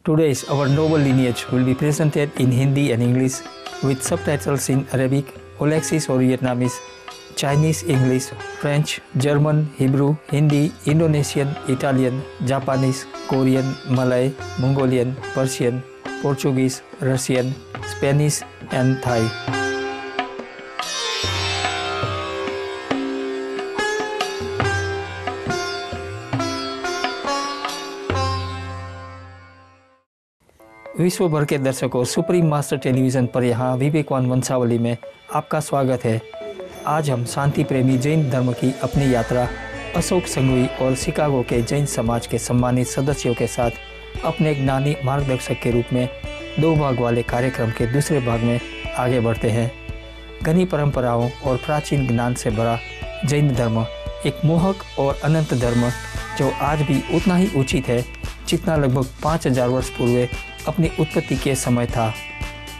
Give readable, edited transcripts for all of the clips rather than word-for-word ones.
Today's our noble lineage will be presented in Hindi and English with subtitles in Arabic, Olexis or Vietnamese, Chinese, English, French, German, Hebrew, Hindi, Indonesian, Italian, Japanese, Korean, Malay, Mongolian, Persian, Portuguese, Russian, Spanish and Thai. विश्व भर के दर्शकों, supreme master television पर यहाँ विवेकवान वंशावली में आपका स्वागत है। आज हम शांति प्रेमी जैन धर्म की अपनी यात्रा अशोक संघवी और शिकागो के जैन समाज के सम्मानित सदस्यों के साथ अपने ज्ञानी मार्गदर्शक के रूप में 2 भाग वाले कार्यक्रम के दूसरे भाग में आगे बढ़ते हैं। घनी परंपराओं और प्राचीन ज्ञान से भरा जैन धर्म एक मोहक और अनंत धर्म जो आज भी उतना ही उचित है जितना लगभग 5000 वर्ष पूर्व अपनी उत्पत्ति के समय था।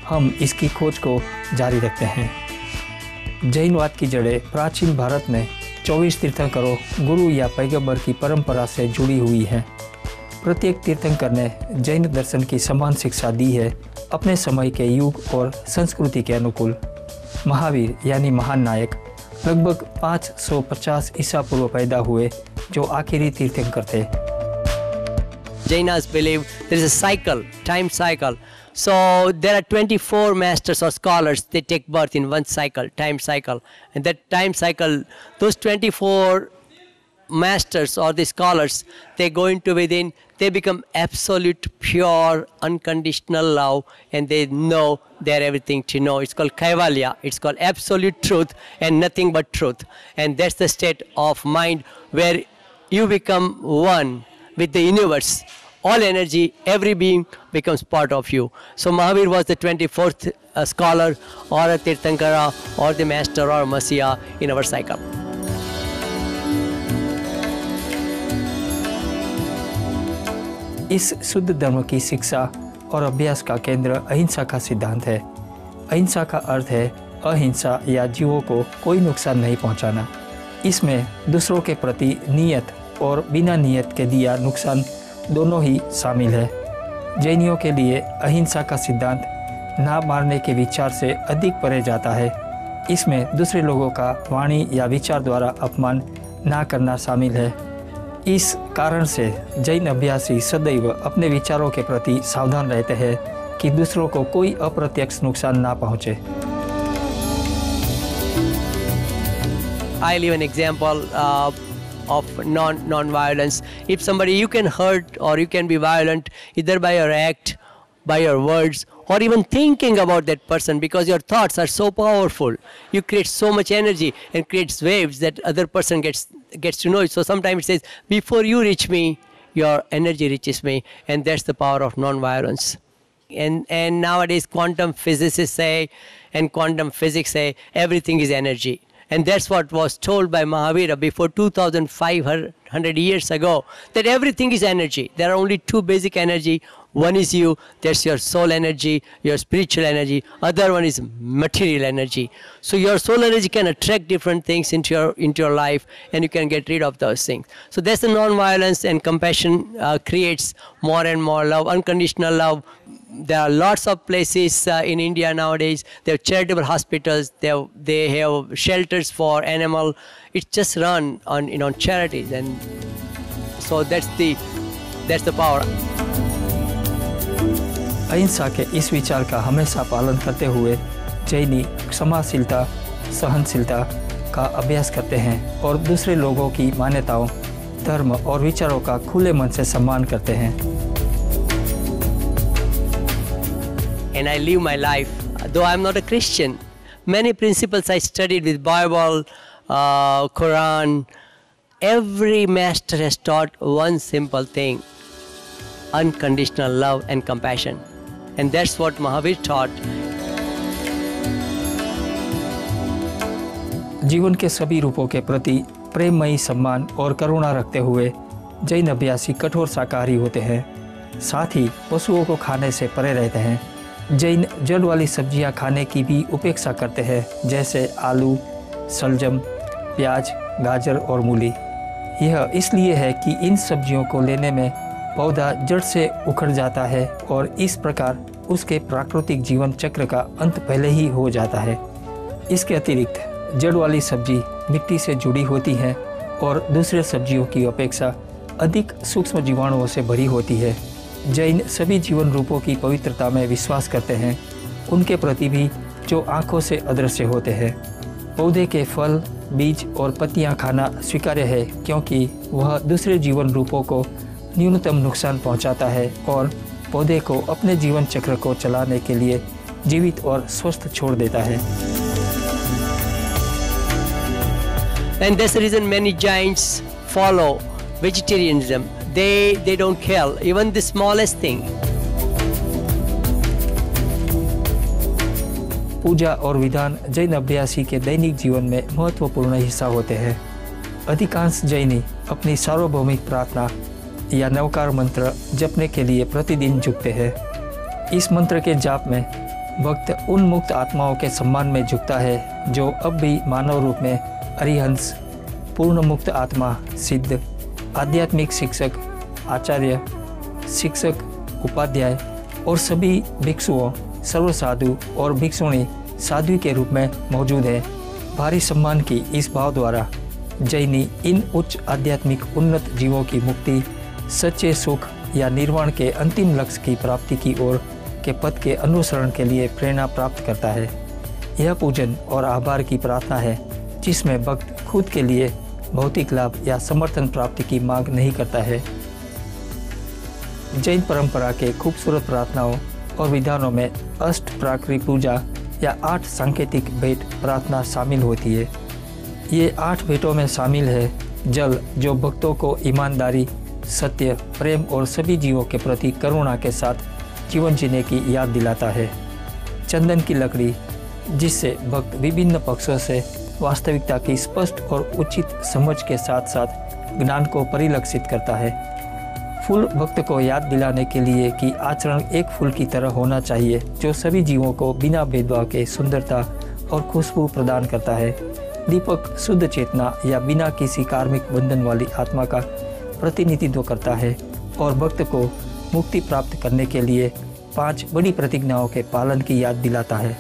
हम इसकी खोज को जारी रखते हैं। जैनवाद की जड़ें प्राचीन भारत में 24 तीर्थंकरों, गुरु या पैगंबर की परंपरा से जुड़ी हुई हैं। प्रत्येक तीर्थंकर ने जैन दर्शन की समान शिक्षा दी है अपने समय के युग और संस्कृति के अनुकूल। महावीर यानी महान नायक लगभग 550 ईसा पूर्व पैदा हुए, जो आखिरी तीर्थंकर थे। Jainas believe there is a cycle, time cycle. So there are 24 masters or scholars, they take birth in one cycle, time cycle. And that time cycle, those 24 masters or the scholars, they go into within, they become absolute, pure, unconditional love, and they know they're everything to know. It's called Kaivalya, it's called absolute truth and nothing but truth. And that's the state of mind where you become one with the universe. All energy, every being becomes part of you. So Mahavir was the 24th scholar or a Tirthankara or the master or Messiah in our cycle. इस शुद्ध धर्म की शिक्षा और अभ्यास का केंद्र अहिंसा का सिद्धांत है। अहिंसा का अर्थ है अहिंसा या जीवों को कोई नुकसान नहीं पहुंचाना। इसमें दूसरों के प्रति नियत और बिना नियत के दिया नुकसान दोनों ही शामिल है। जैनियों के लिए अहिंसा का सिद्धांत ना मारने के विचार से अधिक परे जाता है। इसमें दूसरे लोगों का वाणी या विचार द्वारा अपमान ना करना शामिल है। इस कारण से जैन अभ्यासी सदैव अपने विचारों के प्रति सावधान रहते हैं कि दूसरों को कोई अप्रत्यक्ष नुकसान ना पहुँचे। I'll give an example of non-violence. If somebody, you can hurt or you can be violent either by your act, by your words, or even thinking about that person, because your thoughts are so powerful. You create so much energy and creates waves that other person gets to know it. So sometimes it says, before you reach me, your energy reaches me, and that's the power of non-violence. And nowadays quantum physicists say and quantum physics say everything is energy. And that's what was told by Mahavira before 2500 years ago, that everything is energy. There are only 2 basic energy. One is you, that's your soul energy, your spiritual energy. Other one is material energy. So your soul energy can attract different things into your life, and you can get rid of those things. So that's the non-violence, and compassion creates more and more love, unconditional love. There are lots of places in India nowadays. They have charitable hospitals. They have shelters for animal. It's just run on charities, and so that's the power. अहिंसा के इस विचार का हमेशा पालन करते हुए जैनी क्षमाशीलता, सहनशीलता का अभ्यास करते हैं और दूसरे लोगों की मान्यताओं, धर्म और विचारों का खुले मन से सम्मान करते हैं। And I live my life, though I'm not a Christian. Many principles I studied with Bible, Quran. Every master has taught one simple thing: unconditional love and compassion. And that's what Mahavir taught. जीवन के सभी रूपों के प्रति प्रेममयी सम्मान और करुणा रखते हुए जैन अभ्यासी कठोर शाकाहारी होते हैं। साथ ही पशुओं को खाने से परे रहते हैं। जैन जड़ वाली सब्जियां खाने की भी उपेक्षा करते हैं, जैसे आलू, सलजम, प्याज, गाजर और मूली। यह इसलिए है कि इन सब्जियों को लेने में पौधा जड़ से उखड़ जाता है और इस प्रकार उसके प्राकृतिक जीवन चक्र का अंत पहले ही हो जाता है। इसके अतिरिक्त जड़ वाली सब्जी मिट्टी से जुड़ी होती है और दूसरे सब्जियों की अपेक्षा अधिक सूक्ष्म जीवाणुओं से भरी होती है। जैन सभी जीवन रूपों की पवित्रता में विश्वास करते हैं, उनके प्रति भी जो आँखों से अदृश्य होते हैं। पौधे के फल, बीज और पत्तियां खाना स्वीकार्य है क्योंकि वह दूसरे जीवन रूपों को न्यूनतम नुकसान पहुंचाता है और पौधे को अपने जीवन चक्र को चलाने के लिए जीवित और स्वस्थ छोड़ देता है। And that's the reason many Jains follow vegetarianism. They don't kill even the smallest thing. पूजा और विधान जैन अभ्यासी के दैनिक जीवन में महत्वपूर्ण हिस्सा होते हैं। अधिकांश जैनी अपनी सार्वभौमिक प्रार्थना या नवकार मंत्र जपने के लिए प्रतिदिन झुकते हैं। इस मंत्र के जाप में भक्त उन मुक्त आत्माओं के सम्मान में झुकता है जो अब भी मानव रूप में अरिहंस, पूर्ण मुक्त आत्मा, सिद्ध, आध्यात्मिक शिक्षक, आचार्य, शिक्षक, उपाध्याय और सभी भिक्षुओं, सर्व साधु और भिक्षुणी साध्वी के रूप में मौजूद है। भारी सम्मान की इस भाव द्वारा जैनी इन उच्च आध्यात्मिक उन्नत जीवों की मुक्ति, सच्चे सुख या निर्वाण के अंतिम लक्ष्य की प्राप्ति की ओर के पथ के अनुसरण के लिए प्रेरणा प्राप्त करता है। यह पूजन और आभार की प्रार्थना है जिसमें भक्त खुद के लिए भौतिक लाभ या समर्थन प्राप्ति की मांग नहीं करता है। जैन परंपरा के खूबसूरत प्रार्थनाओं और विधानों में अष्ट प्राकृ पूजा या 8 सांकेतिक भेंट प्रार्थना शामिल होती है। ये 8 भेंटों में शामिल है जल, जो भक्तों को ईमानदारी, सत्य, प्रेम और सभी जीवों के प्रति करुणा के साथ जीवन जीने की याद दिलाता है। चंदन की लकड़ी, जिससे भक्त विभिन्न पक्षों से वास्तविकता की स्पष्ट और उचित समझ के साथ साथ ज्ञान को परिलक्षित करता है। फूल भक्त को याद दिलाने के लिए कि आचरण एक फूल की तरह होना चाहिए जो सभी जीवों को बिना भेदभाव के सुंदरता और खुशबू प्रदान करता है। दीपक शुद्ध चेतना या बिना किसी कार्मिक बंधन वाली आत्मा का प्रतिनिधित्व करता है और भक्त को मुक्ति प्राप्त करने के लिए 5 बड़ी प्रतिज्ञाओं के पालन की याद दिलाता है।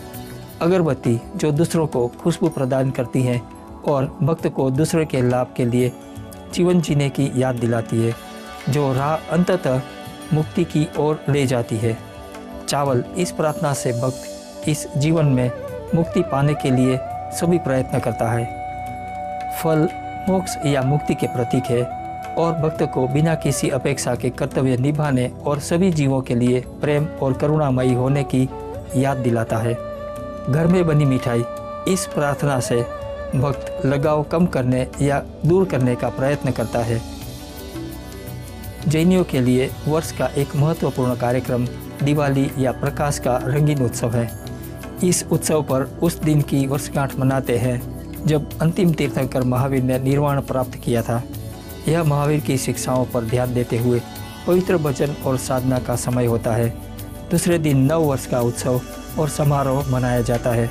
अगरबत्ती, जो दूसरों को खुशबू प्रदान करती है और भक्त को दूसरे के लाभ के लिए जीवन जीने की याद दिलाती है, जो राह अंततः मुक्ति की ओर ले जाती है। चावल, इस प्रार्थना से भक्त इस जीवन में मुक्ति पाने के लिए सभी प्रयत्न करता है। फल मोक्ष या मुक्ति के प्रतीक है और भक्त को बिना किसी अपेक्षा के कर्तव्य निभाने और सभी जीवों के लिए प्रेम और करुणामयी होने की याद दिलाता है। घर में बनी मिठाई, इस प्रार्थना से भक्त लगाव कम करने या दूर करने का प्रयत्न करता है। जैनियों के लिए वर्ष का एक महत्वपूर्ण कार्यक्रम दिवाली या प्रकाश का रंगीन उत्सव है। इस उत्सव पर उस दिन की वर्षगांठ मनाते हैं जब अंतिम तीर्थंकर महावीर ने निर्वाण प्राप्त किया था। यह महावीर की शिक्षाओं पर ध्यान देते हुए पवित्र भजन और साधना का समय होता है। दूसरे दिन नव वर्ष का उत्सव और समारोह मनाया जाता है।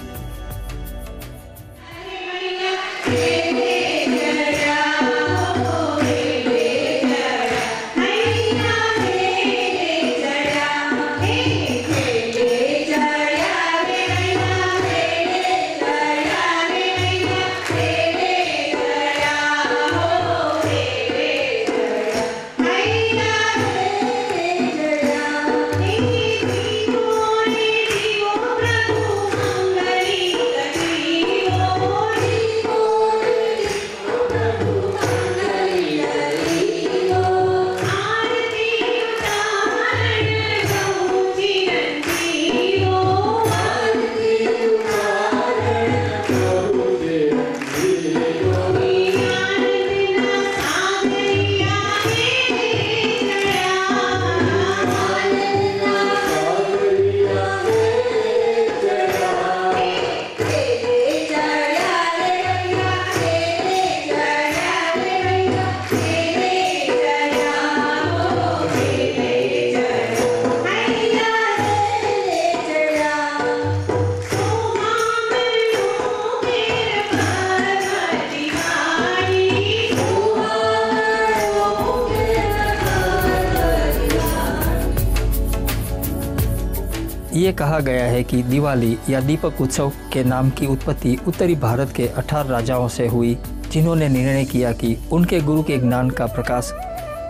ये कहा गया है कि दिवाली या दीपक उत्सव के नाम की उत्पत्ति उत्तरी भारत के 18 राजाओं से हुई, जिन्होंने निर्णय किया कि उनके गुरु के ज्ञान का प्रकाश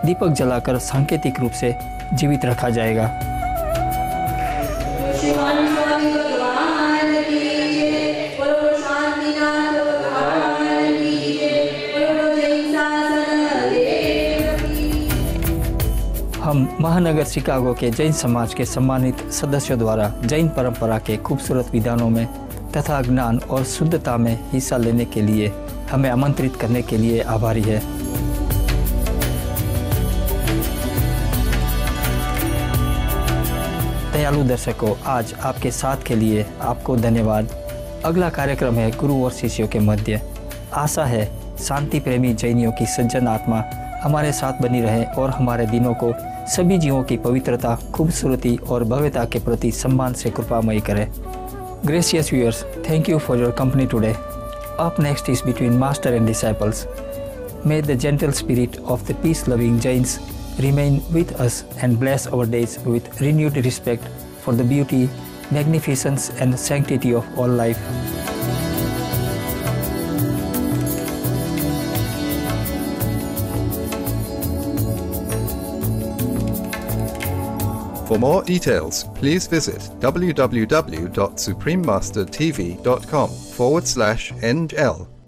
दीपक जलाकर सांकेतिक रूप से जीवित रखा जाएगा। हम महानगर शिकागो के जैन समाज के सम्मानित सदस्यों द्वारा जैन परंपरा के खूबसूरत विधानों में तथा ज्ञान और शुद्धता में हिस्सा लेने के लिए हमें आमंत्रित करने के लिए आभारी है। दयालु दर्शकों, आज आपके साथ के लिए आपको धन्यवाद। अगला कार्यक्रम है गुरु और शिष्यों के मध्य। आशा है शांति प्रेमी जैनियों की सज्जन आत्मा हमारे साथ बनी रहे और हमारे दिनों को सभी जीवों की पवित्रता, खूबसूरती और भव्यता के प्रति सम्मान से कृपामयी करे। Gracious viewers, thank you for your company today. Up next is Between Master and Disciples. May the gentle spirit of the peace-loving Jains remain with us and bless our days with renewed respect for the beauty, magnificence and sanctity of all life. For more details, please visit www.suprememastertv.com/NL.